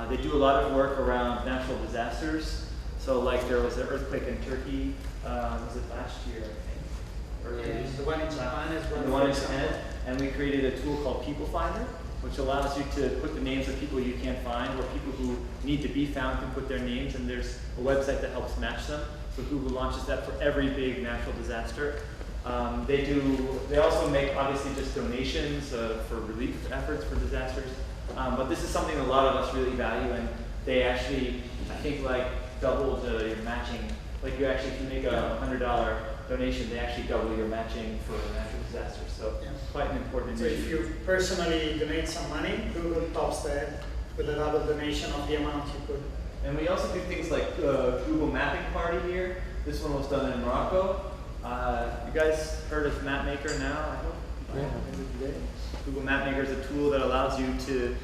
They do a lot of work around natural disasters. So like there was an earthquake in Turkey, was it last year, I think?
The one in Japan is one.
The one in Japan, and we created a tool called People Finder, which allows you to put the names of people you can't find, or people who need to be found can put their names, and there's a website that helps match them. So Google launches that for every big natural disaster. They also make obviously just donations for relief efforts for disasters. But this is something a lot of us really value, and they actually, I think, like doubled your matching. Like you actually can make a $100 donation, they actually double your matching for natural disasters. So quite an important
So
initiative.
if you personally donate some money, Google tops that with a double donation of the amount you put.
And we also do things like Google Mapping Party here. This one was done in Morocco. You guys heard of MapMaker now, I hope? Yeah. Google MapMaker is a tool that allows you to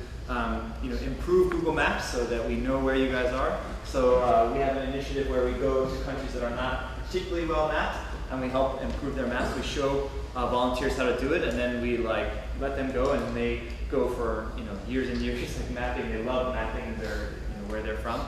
improve Google Maps so that we know where you guys are. So we have an initiative where we go to countries that are not particularly well mapped, and we help improve their maps. We show volunteers how to do it, and then we let them go, and they go for years and years of mapping. They love mapping where they're from.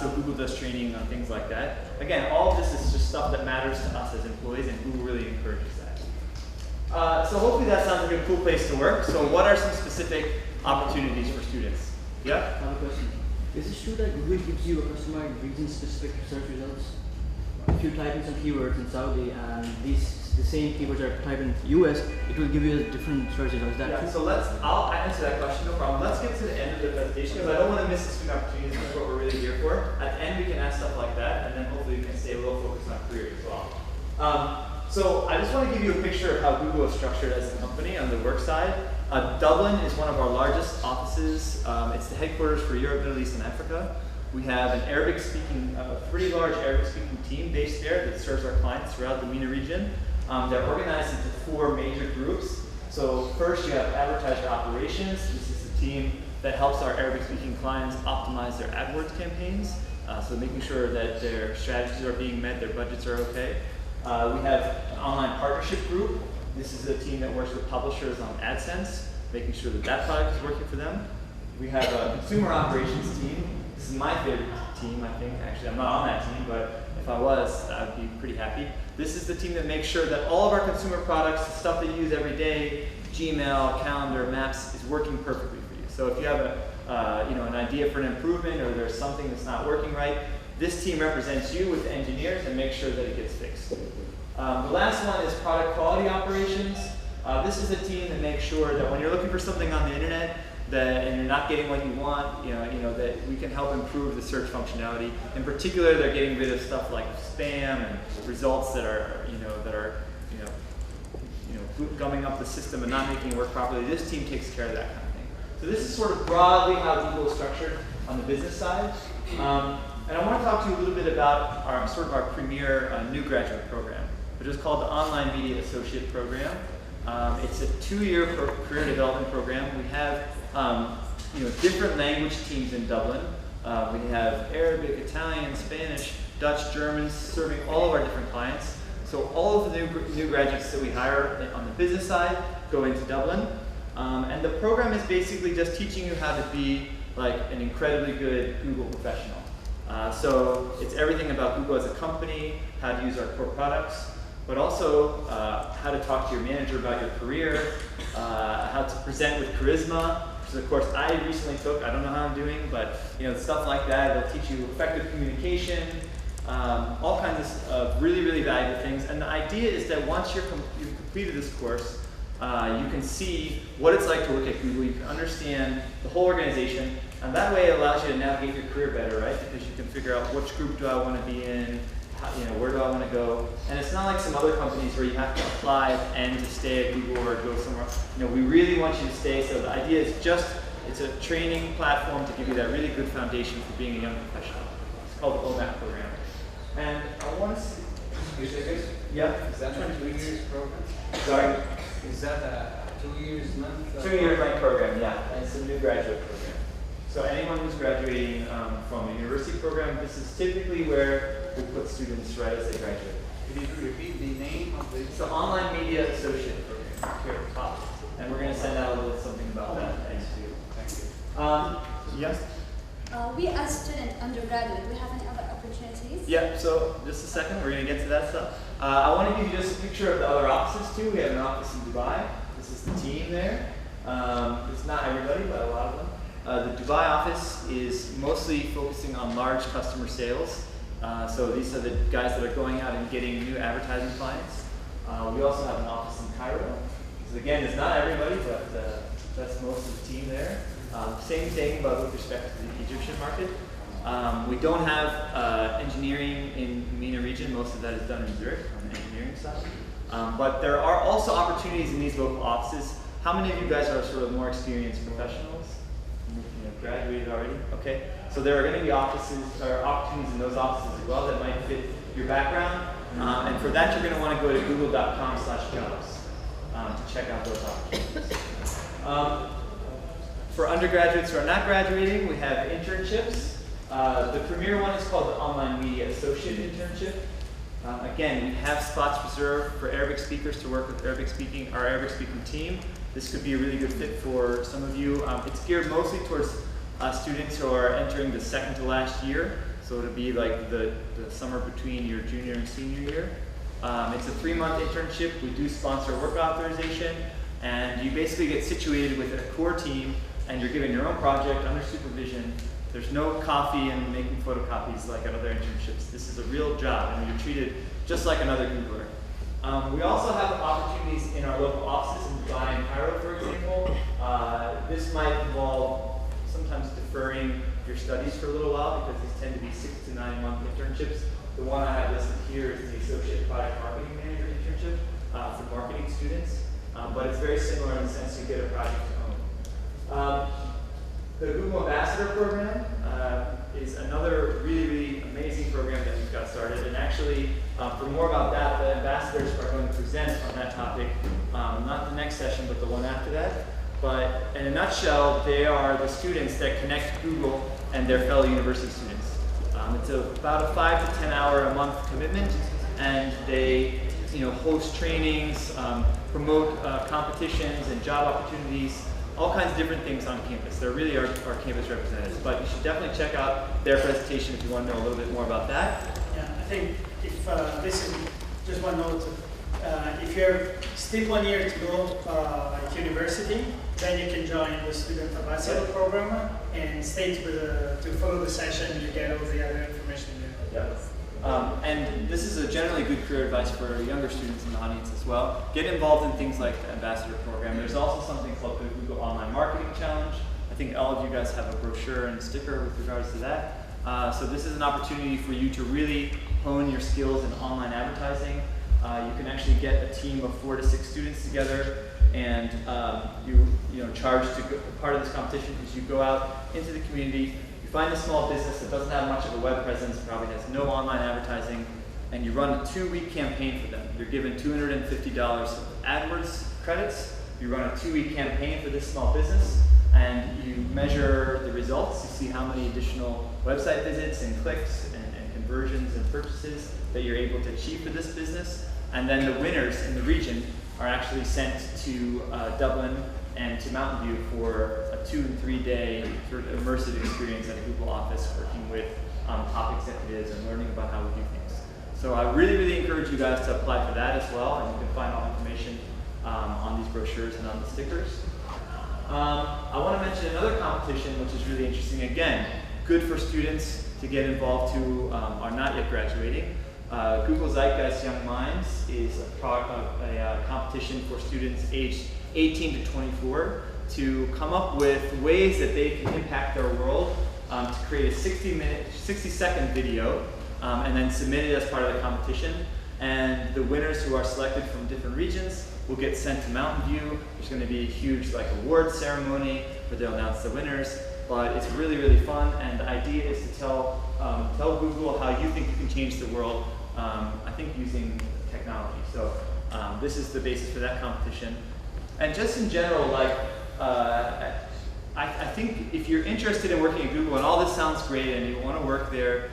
So Google does training on things like that. Again, all of this is just stuff that matters to us as employees, and Google really encourages that. So hopefully that sounds like a cool place to work. So what are some specific opportunities for students? Yeah?
I have a question. Is it true that Google gives you a customized region-specific search results? If you type in some keywords in Saudi and the same keywords are typed in US, it will give you a different search result. Is that true?
So I'll answer that question, no problem. Let's get to the end of the presentation because I don't want to miss the student opportunities. That's what we're really here for. At the end, we can ask stuff like that, and then hopefully we can stay a little focused on career as well. So I just want to give you a picture of how Google is structured as a company on the work side. Dublin is one of our largest offices. It's the headquarters for Europe, Middle East, and Africa. We have an Arabic-speaking, pretty large Arabic-speaking team based there that serves our clients throughout the MENA region. They're organized into 4 major groups. So first you have advertiser operations. This is the team that helps our Arabic-speaking clients optimize their AdWords campaigns. So making sure that their strategies are being met, their budgets are okay. We have an online partnership group. This is a team that works with publishers on AdSense, making sure that that product is working for them. We have a consumer operations team. This is my favorite team, I think. Actually, I'm not on that team, but if I was, I would be pretty happy. This is the team that makes sure that all of our consumer products, the stuff that you use every day, Gmail, calendar, maps, is working perfectly for you. So if you have an idea for an improvement or there's something that's not working right, this team represents you with the engineers and makes sure that it gets fixed. The last one is product quality operations. This is a team that makes sure that when you're looking for something on the internet and you're not getting what you want, that we can help improve the search functionality. In particular, they're getting rid of stuff like spam and results that are gumming up the system and not making it work properly. This team takes care of that kind of thing. So this is sort of broadly how Google is structured on the business side. And I want to talk to you a little bit about our premier new graduate program, which is called the Online Media Associate Program. It's a 2-year career development program. We have different language teams in Dublin. We have Arabic, Italian, Spanish, Dutch, German, serving all of our different clients. So all of the new graduates that we hire on the business side go into Dublin. And the program is basically just teaching you how to be like an incredibly good Google professional. So it's everything about Google as a company, how to use our core products, but also how to talk to your manager about your career, how to present with charisma, which is a course I recently took. I don't know how I'm doing, but stuff like that. It'll teach you effective communication, all kinds of really, really valuable things. And the idea is that once you've completed this course, you can see what it's like to work at Google. You can understand the whole organization, and that way it allows you to navigate your career better, right? Because you can figure out which group do I want to be in, where do I want to go. And it's not like some other companies where you have to apply and to stay at Google or go somewhere else. We really want you to stay. So the idea is it's a training platform to give you that really good foundation for being a young professional. It's called the OMAP program. And I want to see. Yeah.
Is that a 2 years program?
Sorry?
Is that a 2 years month?
2 year length program, yeah. And it's a new graduate program. So anyone who's graduating from a university program, this is typically where we put students right as they graduate.
Could you repeat the name of the?
It's the Online Media Associate program here at the top. And we're going to send out a little something about that next to you.
Thank you.
Yes?
We as student undergraduate, we have any other opportunities?
Yeah, so just a second, we're going to get to that stuff. I want to give you just a picture of the other offices too. We have an office in Dubai. This is the team there. It's not everybody, but a lot of them. The Dubai office is mostly focusing on large customer sales. So these are the guys that are going out and getting new advertising clients. We also have an office in Cairo. So again, it's not everybody, but that's most of the team there. Same thing, but with respect to the Egyptian market. We don't have engineering in the MENA region. Most of that is done in Zurich on the engineering side. But there are also opportunities in these local offices. How many of you guys are sort of more experienced professionals? You know, graduated already? Okay. So there are going to be offices or opportunities in those offices as well that might fit your background. And for that, you're going to want to go to google.com/jobs to check out those opportunities. For undergraduates who are not graduating, we have internships. The premier one is called the Online Media Associate Internship. Again, we have spots reserved for Arabic speakers to work with our Arabic speaking team. This could be a really good fit for some of you. It's geared mostly towards students who are entering the second to last year. So it'll be like the summer between your junior and senior year. It's a 3-month internship. We do sponsor work authorization, and you basically get situated with a core team, and you're given your own project under supervision. There's no coffee and making photocopies like at other internships. This is a real job, and you're treated just like another Googler. We also have opportunities in our local offices in Dubai and Cairo, for example. This might involve sometimes deferring your studies for a little while because these tend to be 6 to 9 month internships. The one I have listed here is the Associate Product Marketing Manager internship for marketing students, but it's very similar in the sense you get a project to own. The Google Ambassador Program is another really, really amazing program that we've got started. And actually, for more about that, the ambassadors are going to present on that topic, not the next session, but the one after that. But in a nutshell, they are the students that connect Google and their fellow university students. It's about a 5 to 10 hour a month commitment, and they host trainings, promote competitions and job opportunities, all kinds of different things on campus. They're really our campus representatives, but you should definitely check out their presentation if you want to know a little bit more about that.
Yeah, I think if this is just one note, if you're still 1 year to go at university, then you can join the Student Ambassador Program and stay to follow the session. You get all the other information there.
Yeah. And this is a generally good career advice for younger students in the audience as well. Get involved in things like the Ambassador Program. There's also something called the Google Online Marketing Challenge. I think all of you guys have a brochure and sticker with regards to that. So this is an opportunity for you to really hone your skills in online advertising. You can actually get a team of 4 to 6 students together, and you charge to go, part of this competition is you go out into the community, you find a small business that doesn't have much of a web presence, probably has no online advertising, and you run a 2-week campaign for them. You're given $250 of AdWords credits. You run a 2-week campaign for this small business, and you measure the results. You see how many additional website visits and clicks and conversions and purchases that you're able to achieve for this business. And then the winners in the region are actually sent to Dublin and to Mountain View for a 2 and 3 day sort of immersive experience at a Google office, working with top executives and learning about how we do things. So I really, really encourage you guys to apply for that as well, and you can find all information on these brochures and on the stickers. I want to mention another competition which is really interesting. Again, good for students to get involved who are not yet graduating. Google Zeitgeist Young Minds is a competition for students aged 18 to 24 to come up with ways that they can impact their world, to create a 60-second video and then submit it as part of the competition. And the winners who are selected from different regions will get sent to Mountain View. There's going to be a huge awards ceremony where they'll announce the winners. But it's really, really fun, and the idea is to tell Google how you think you can change the world, I think using technology. So this is the basis for that competition. And just in general, I think if you're interested in working at Google, and all this sounds great and you want to work there,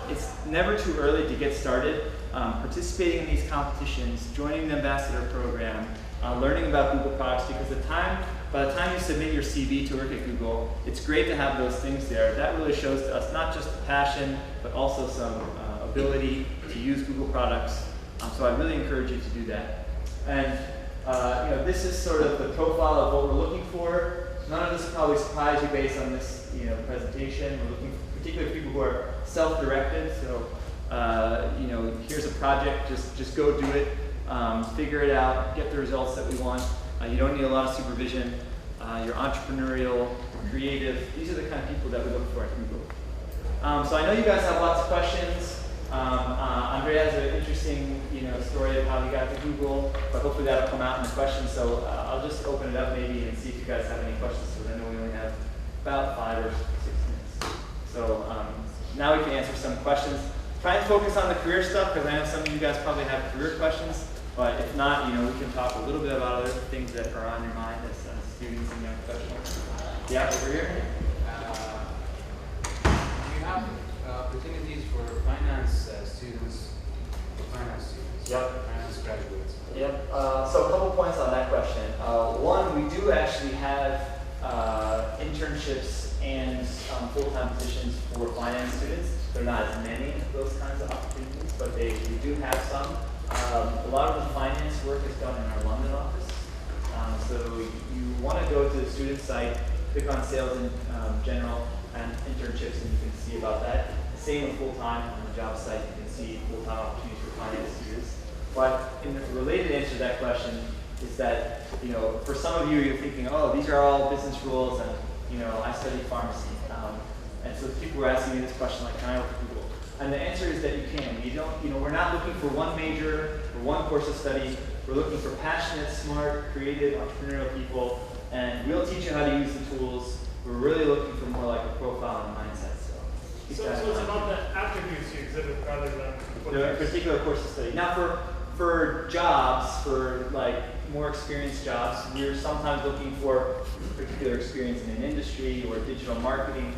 it's never too early to get started. Participating in these competitions, joining the Ambassador Program, learning about Google products, because by the time you submit your CV to work at Google, it's great to have those things there. That really shows to us not just passion, but also some ability to use Google products. So I really encourage you to do that. And this is sort of the profile of what we're looking for. None of this will probably surprise you based on this presentation. We're looking for particularly people who are self-directed. So here's a project, just go do it, figure it out, get the results that we want. You don't need a lot of supervision. You're entrepreneurial, creative. These are the kind of people that we look for at Google. So I know you guys have lots of questions. Andrea has an interesting, story of how he got to Google, but hopefully that'll come out in the questions. So I'll just open it up maybe and see if you guys have any questions, because I know we only have about 5 or 6 minutes. So now we can answer some questions. Try and focus on the career stuff, because I know some of you guys probably have career questions. But if not, we can talk a little bit about other things that are on your mind as students and young professionals. Yeah, over here.
You have opportunities for finance students, finance graduates.
Yep. So a couple points on that question. One, we do actually have internships and full-time positions for finance students. There are not as many of those kinds of opportunities, but we do have some. A lot of the finance work is done in our London office. So you want to go to the student site, click on sales in general and internships, and you can see about that. Same with full-time on the job site, you can see full-time opportunities for finance students. But in the related answer to that question is that, for some of you, you're thinking, oh, these are all business rules, and I studied pharmacy. And so people were asking me this question, like, can I work at Google? And the answer is that you can. We're not looking for one major or one course of study. We're looking for passionate, smart, creative, entrepreneurial people, and we'll teach you how to use the tools. We're really looking for more like a profile and mindset.
So it's about the attributes you exhibit rather than
the particular course of study. Now, for jobs, for like more experienced jobs, we're sometimes looking for particular experience in an industry or digital marketing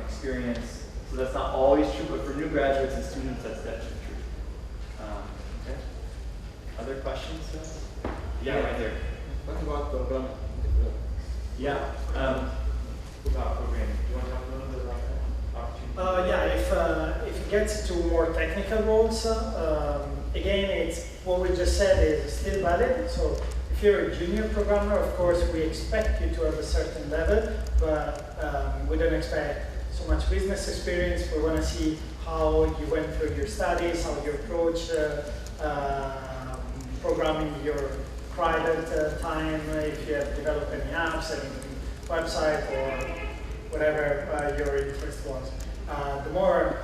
experience. So that's not always true, but for new graduates and students, that's definitely true. Okay. Other questions? Yeah, right there.
What about programming?
Yeah. About programming. Do you want to talk a little bit about that?
If it gets to more technical roles, again, it's what we just said is still valid. So if you're a junior programmer, of course, we expect you to have a certain level, but we don't expect so much business experience. We want to see how you went through your studies, how you approach programming your private time, if you have developed any apps, any website, or whatever your interest was. The more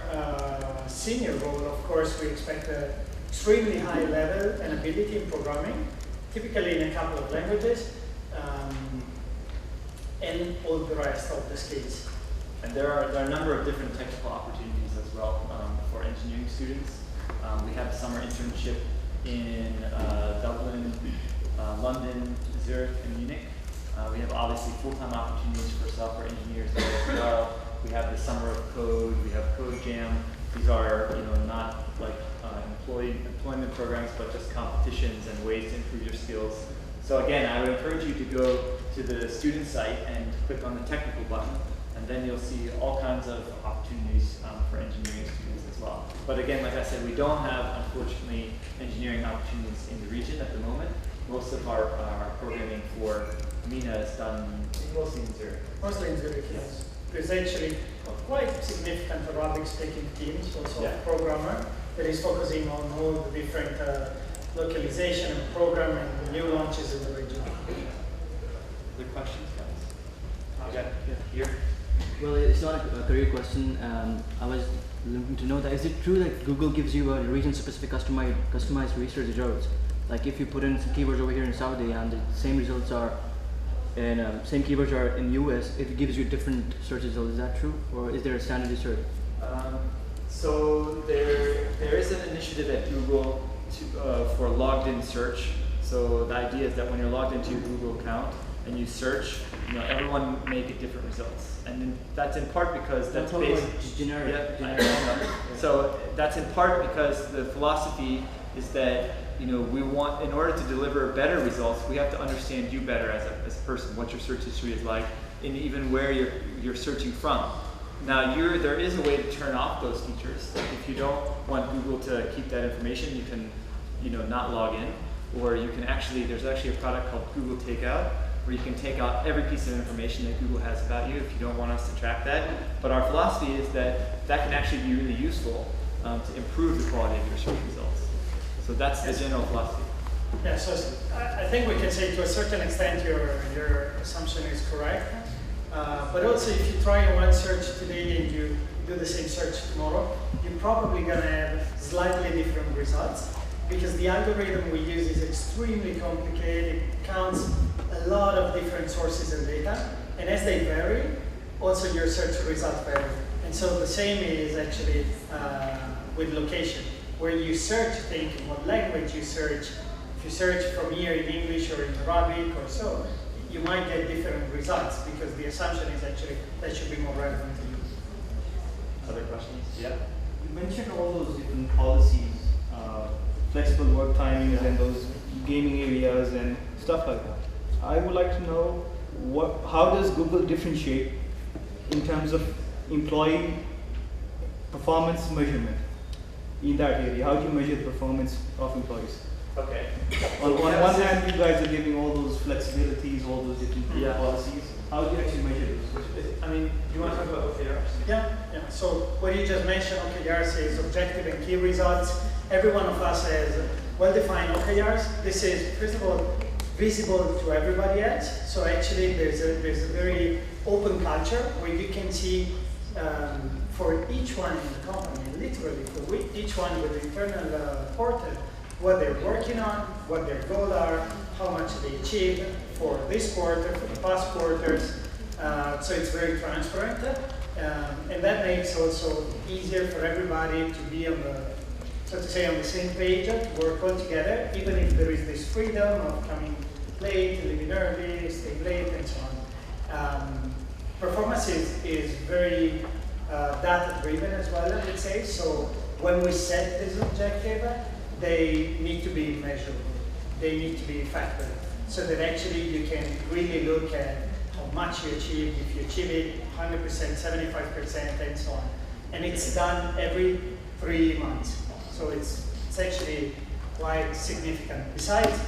senior role, of course, we expect an extremely high level and ability in programming, typically in a couple of languages, and all the rest of the skills.
And there are a number of different technical opportunities as well for engineering students. We have a summer internship in Dublin, London, Zurich, and Munich. We have obviously full-time opportunities for software engineers there as well. We have the Summer of Code, we have Code Jam. These are not like employment programs, but just competitions and ways to improve your skills. So again, I would encourage you to go to the student site and click on the technical button, and then you'll see all kinds of opportunities for engineering students as well. But again, like I said, we don't have, unfortunately, engineering opportunities in the region at the moment. Most of our programming for MENA is done mostly in Zurich.
Mostly in Zurich, yes. There's actually quite significant Arabic-speaking teams, also a programmer, that is focusing on all the different localization and program and new launches in the region.
Other questions, guys? Okay, here.
Well, it's not a career question. I was looking to know that is it true that Google gives you a region-specific customized research results? Like if you put in some keywords over here in Saudi and the same results are and same keywords are in US, it gives you different search results. Is that true, or is there a standard search?
So there is an initiative at Google for logged-in search. So the idea is that when you're logged into your Google account and you search, everyone may get different results, and that's in part because that's based
generic.
So that's in part because the philosophy is that we want, in order to deliver better results, we have to understand you better as a person, what your search history is like, and even where you're searching from. Now, there is a way to turn off those features. Like if you don't want Google to keep that information, you can, not log in, or you can there's actually a product called Google Takeout, where you can take out every piece of information that Google has about you if you don't want us to track that. But our philosophy is that can actually be really useful to improve the quality of your search results. So that's the general philosophy.
Yeah, so I think we can say to a certain extent your assumption is correct. But also if you try one search today and you do the same search tomorrow, you're probably going to have slightly different results because the algorithm we use is extremely complicated. It counts a lot of different sources and data, and as they vary, also your search results vary. And so the same is actually with location, where you search, think in what language you search. If you search from here in English or in Arabic or so, you might get different results because the assumption is actually that should be more relevant to you.
Other questions? Yeah.
You mentioned all those different policies, flexible work timings and those gaming areas and stuff like that. I would like to know how does Google differentiate in terms of employee performance measurement in that area? How do you measure the performance of employees?
Okay.
On one hand, you guys are giving all those flexibilities, all those different policies. How do you actually measure those?
I mean, do you want to talk about OKRs?
Yeah. So what you just mentioned, OKRs is objective and key results. Every one of us has well-defined OKRs. This is, first of all, visible to everybody else. So actually, there's a very open culture where you can see for each one in the company, literally for each one with the internal portal, what they're working on, what their goals are, how much they achieved for this quarter, for the past quarters. So it's very transparent. And that makes also easier for everybody to be on the, so to say, on the same page, to work all together, even if there is this freedom of coming late, leaving early, staying late, and so on. Performance is very data-driven as well, I would say. So when we set this objective, they need to be measurable. They need to be factored, so that actually you can really look at how much you achieve, if you achieve it 100%, 75%, and so on. And it's done every 3 months. So it's actually quite significant. Besides,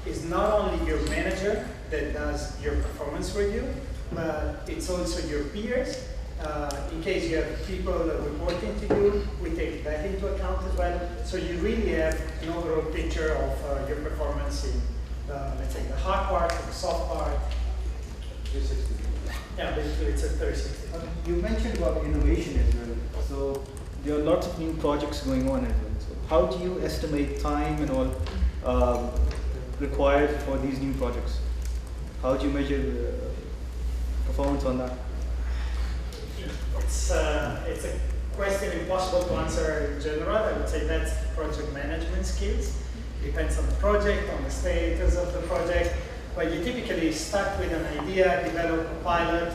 it's not only your manager that does your performance review, but it's also your peers. In case you have people reporting to you, we take that into account as well. So you really have an overall picture of your performance in, let's say, the hard part or the soft part.
360.
Yeah, basically it's a 360.
You mentioned about innovation as well. So there are lots of new projects going on as well. So how do you estimate time and all required for these new projects? How do you measure the performance on that?
It's a question impossible to answer in general. I would say that's project management skills. Depends on the project, on the status of the project. But you typically start with an idea, develop a pilot.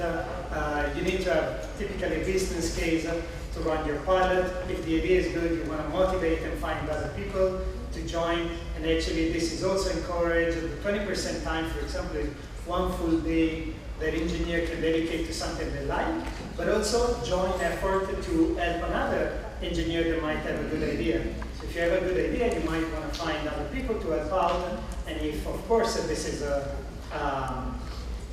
You need to have typically a business case to run your pilot. If the idea is good, you want to motivate and find other people to join. And actually, this is also encouraged. The 20% time, for example, is 1 full day that engineer can dedicate to something they like, but also joint effort to help another engineer that might have a good idea. So if you have a good idea, you might want to find other people to help out. And if, of course, this is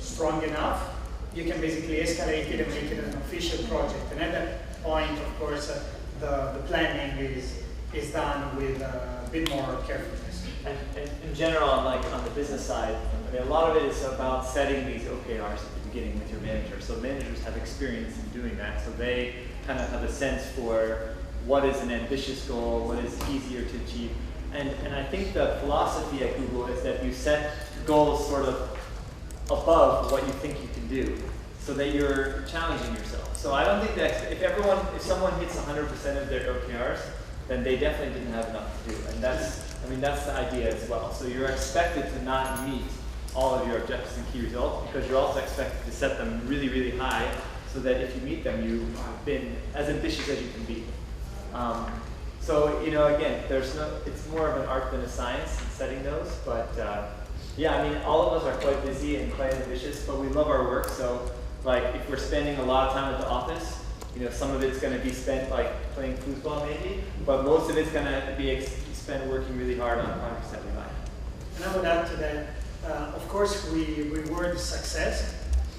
strong enough, you can basically escalate it and make it an official project. And at that point, of course, the planning is done with a bit more carefulness.
And in general, on the business side, I mean, a lot of it is about setting these OKRs at the beginning with your manager. So managers have experience in doing that, so they kind of have a sense for what is an ambitious goal, what is easier to achieve. And I think the philosophy at Google is that you set goals sort of above what you think you can do, so that you're challenging yourself. So I don't think that if someone hits 100% of their OKRs, then they definitely didn't have enough to do. And that's the idea as well. So you're expected to not meet all of your objectives and key results, because you're also expected to set them really, really high, so that if you meet them, you have been as ambitious as you can be. So again, it's more of an art than a science in setting those. But yeah, I mean, all of us are quite busy and quite ambitious, but we love our work. So like, if we're spending a lot of time at the office, some of it's going to be spent like playing foosball maybe, but most of it's going to be spent working really hard on projects that we like.
And I would add to that, of course, we reward success,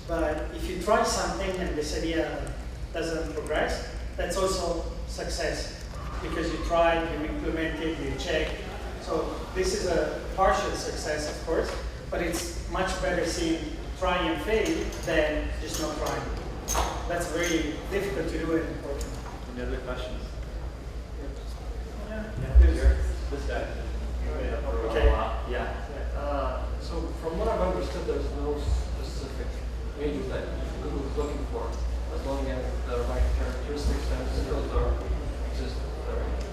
but if you try something and this idea doesn't progress, that's also success, because you tried, you implemented, you checked. So this is a partial success, of course, but it's much better seeing try and fail than just not trying. That's very difficult to do it.
Any other questions? This guy.
Okay.
Yeah.
So from what I've understood, there's no specific majors that Google is looking for, as long as the right characteristics and skills are exist.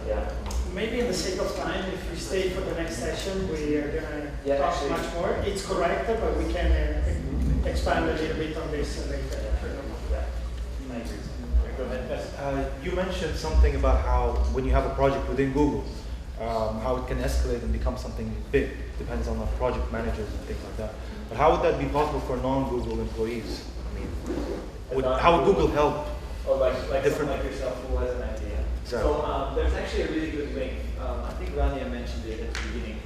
Yeah.
Maybe in the sake of time, if we stay for the next session, we are going to talk much more. It's correct, but we can expand a little bit on this later.
Go ahead.
You mentioned something about how when you have a project within Google, how it can escalate and become something big, depends on the project managers and things like that. But how would that be possible for non-Google employees? I mean, how would Google help?
Oh, like different like yourself who has an idea.
Exactly.
So there's actually a really good link. I think Rania mentioned it at the beginning.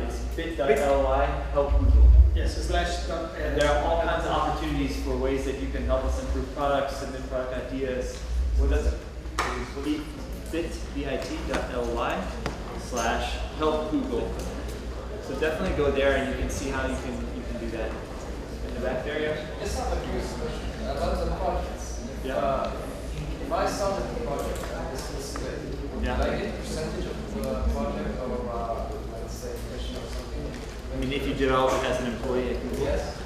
It's bit.ly help Google.
Yes,
and there are all kinds of opportunities for ways that you can help us improve products, submit product ideas. What is it? bit.ly /help Google. So definitely go there and you can see how you can do that. In the back there, yeah?
It's not like you submission. About the projects.
Yeah.
If I started the project and this is split,
yeah.
do I get a percentage of the project or let's say commission or something?
I mean, if you develop it as an employee at Google?
Yes.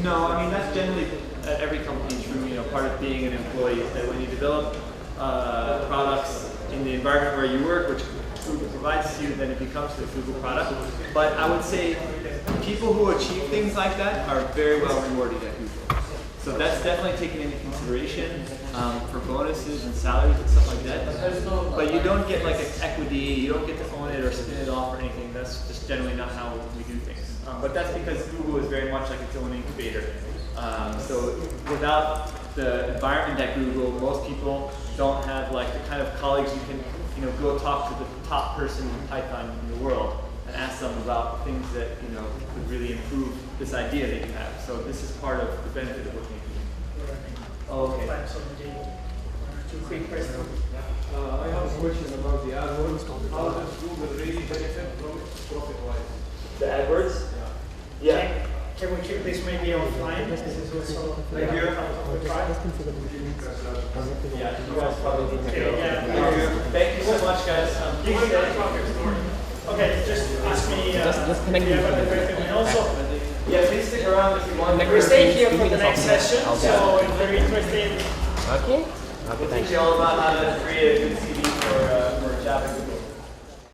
No, I mean, that's generally at every company true. You know, part of being an employee is that when you develop products in the environment where you work, which Google provides to you, then it becomes the Google product. But I would say people who achieve things like that are very well rewarded at Google. So that's definitely taken into consideration for bonuses and salaries and stuff like that. But you don't get like equity, you don't get to own it or spin it off or anything. That's just generally not how we do things. But that's because Google is very much like its own incubator. So without the environment at Google, most people don't have like the kind of colleagues you can, you know, go talk to the top person in Python in the world and ask them about things that, you know, could really improve this idea that you have. So this is part of the benefit of working at Google. Oh, okay.
Two quick questions.
I have a question about the AdWords. How does Google really benefit from it profit-wise?
The AdWords? Yeah.
Can we keep this maybe offline? This is also
Thank you. Yeah, you guys probably need to go. Thank you so much, guys.
Okay, just ask me.
Just connect me.
And also,
yeah, please stick around if you want.
we're staying here for the next session, so if you're interested.
Okay.
We'll teach you all about how to create a good CV for Java.